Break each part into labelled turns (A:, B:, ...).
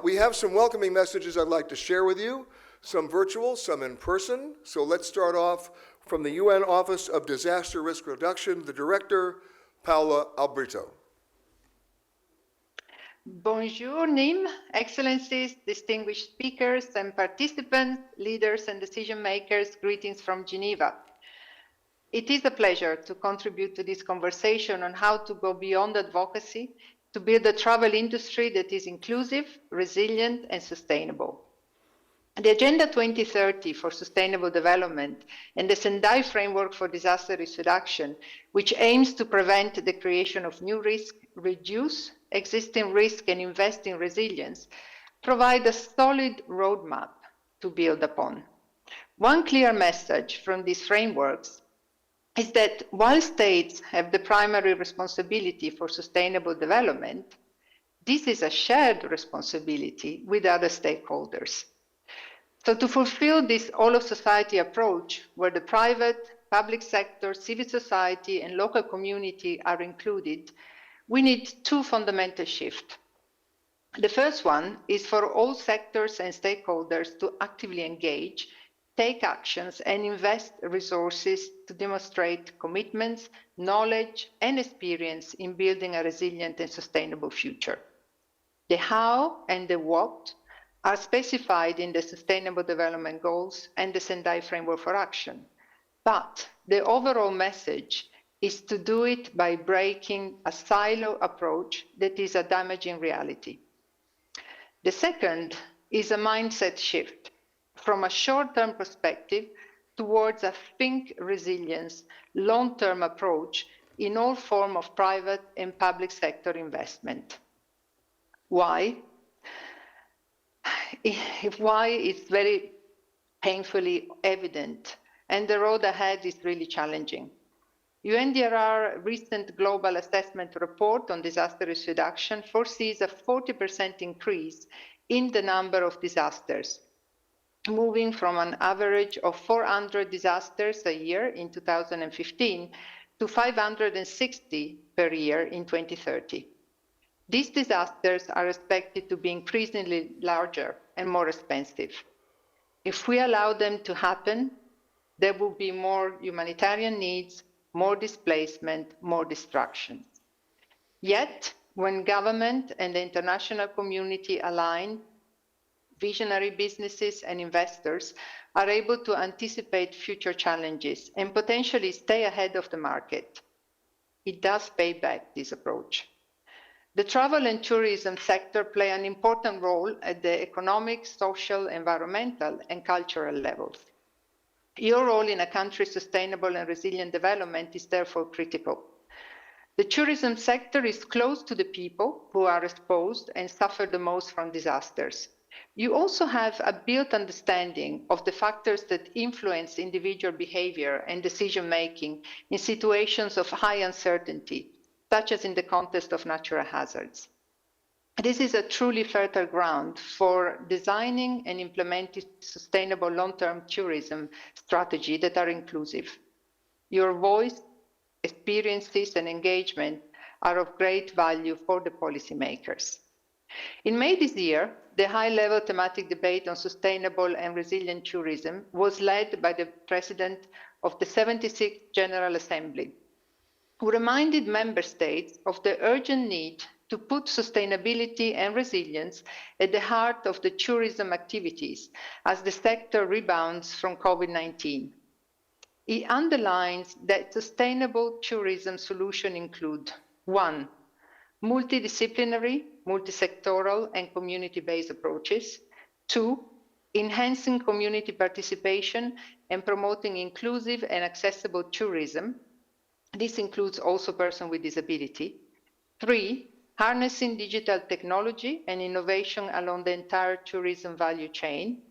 A: We have some welcoming messages I'd like to share with you, some virtual, some in person. So let's start off from the UN Office of Disaster Risk Reduction, the Director, Poala Albrito.
B: Bonjour, Nim, Excellencies, distinguished speakers and participants, leaders and decision makers, greetings from Geneva. It is a pleasure to contribute to this conversation on how to go beyond advocacy to build a travel industry that is inclusive, resilient, and sustainable. The Agenda 2030 for Sustainable Development and the Sendai Framework for Disaster Risk Reduction, which aims to prevent the creation of new risk, reduce existing risk, and invest in resilience, provide a solid roadmap to build upon. One clear message from these frameworks is that while states have the primary responsibility for sustainable development, this is a shared responsibility with other stakeholders. So to fulfill this all-of-society approach, where the private, public sector, civil society, and local community are included, we need two fundamental shifts. The first one is for all sectors and stakeholders to actively engage, take actions, and invest resources to demonstrate commitments, knowledge, and experience in building a resilient and sustainable future. The how and the what are specified in the Sustainable Development Goals and the Sendai Framework for Action. But the overall message is to do it by breaking a silo approach that is a damaging reality. The second is a mindset shift from a short-term perspective towards a think resilience, long-term approach in all forms of private and public sector investment. Why? Why is very painfully evident, and the road ahead is really challenging. UNDRR recent global assessment report on disaster risk reduction foresees a 40% increase in the number of disasters, moving from an average of 400 disasters a year in 2015 to 560 per year in 2030. These disasters are expected to be increasingly larger and more expensive. If we allow them to happen, there will be more humanitarian needs, more displacement, more destruction. Yet, when government and the international community align, visionary businesses and investors are able to anticipate future challenges and potentially stay ahead of the market. It does pay back, this approach. The travel and tourism sector play an important role at the economic, social, environmental, and cultural levels. Your role in a country's sustainable and resilient development is therefore critical. The tourism sector is close to the people who are exposed and suffer the most from disasters. You also have a built understanding of the factors that influence individual behavior and decision-making in situations of high uncertainty, such as in the context of natural hazards. This is a truly fertile ground for designing and implementing sustainable long-term tourism strategies that are inclusive. Your voice, experiences, and engagement are of great value for the policymakers. In May this year, the high-level thematic debate on sustainable and resilient tourism was led by the President of the 76th General Assembly, who reminded member states of the urgent need to put sustainability and resilience at the heart of the tourism activities as the sector rebounds from COVID-19. He underlines that sustainable tourism solutions include 1. Multidisciplinary, multisectoral, and community-based approaches. 2. Enhancing community participation and promoting inclusive and accessible tourism. This includes also persons with disability. 3. Harnessing digital technology and innovation along the entire tourism value chain.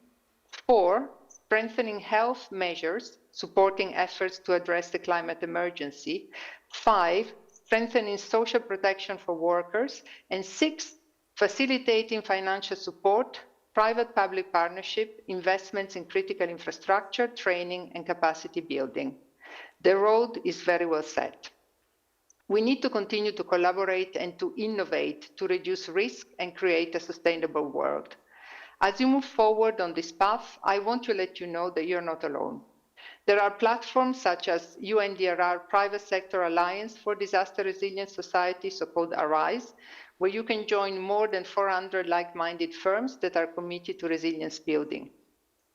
B: 4. Strengthening health measures, supporting efforts to address the climate emergency. 5. Strengthening social protection for workers. And 6. Facilitating financial support, private-public partnership, investments in critical infrastructure, training, and capacity building. The road is very well set. We need to continue to collaborate and to innovate to reduce risk and create a sustainable world. As you move forward on this path, I want to let you know that you're not alone. There are platforms such as UNDRR Private Sector Alliance for Disaster Resilient Society, so-called ARISE, where you can join more than 400 like-minded firms that are committed to resilience building.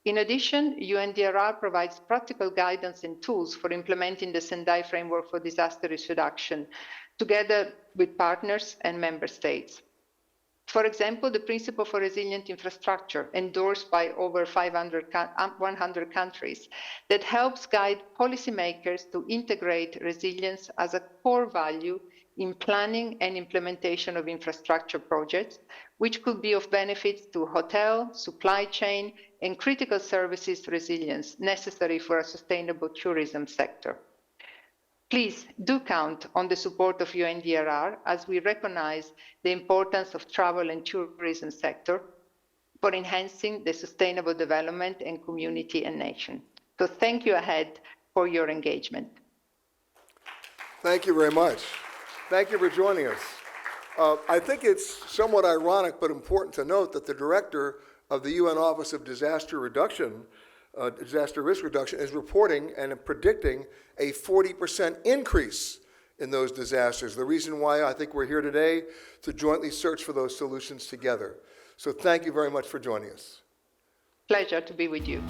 B: In addition, UNDRR provides practical guidance and tools for implementing the Sendai Framework for Disaster Risk Reduction, together with partners and member states. For example, the Principle for Resilient Infrastructure, endorsed by over 100 countries, that helps guide policymakers to integrate resilience as a core value in planning and implementation of infrastructure projects, which could be of benefit to hotel, supply chain, and critical services resilience necessary for a sustainable tourism sector. Please do count on the support of UNDRR as we recognize the importance of travel and tourism sector for enhancing the sustainable development and community and nation. So thank you ahead for your engagement.
A: Thank you very much. Thank you for joining us. I think it's somewhat ironic but important to note that the director of the UN Office of Disaster Reduction, Disaster Risk Reduction, is reporting and predicting a 40% increase in those disasters. The reason why I think we're here today to jointly search for those solutions together. So thank you very much for joining us.
B: Pleasure to be with you.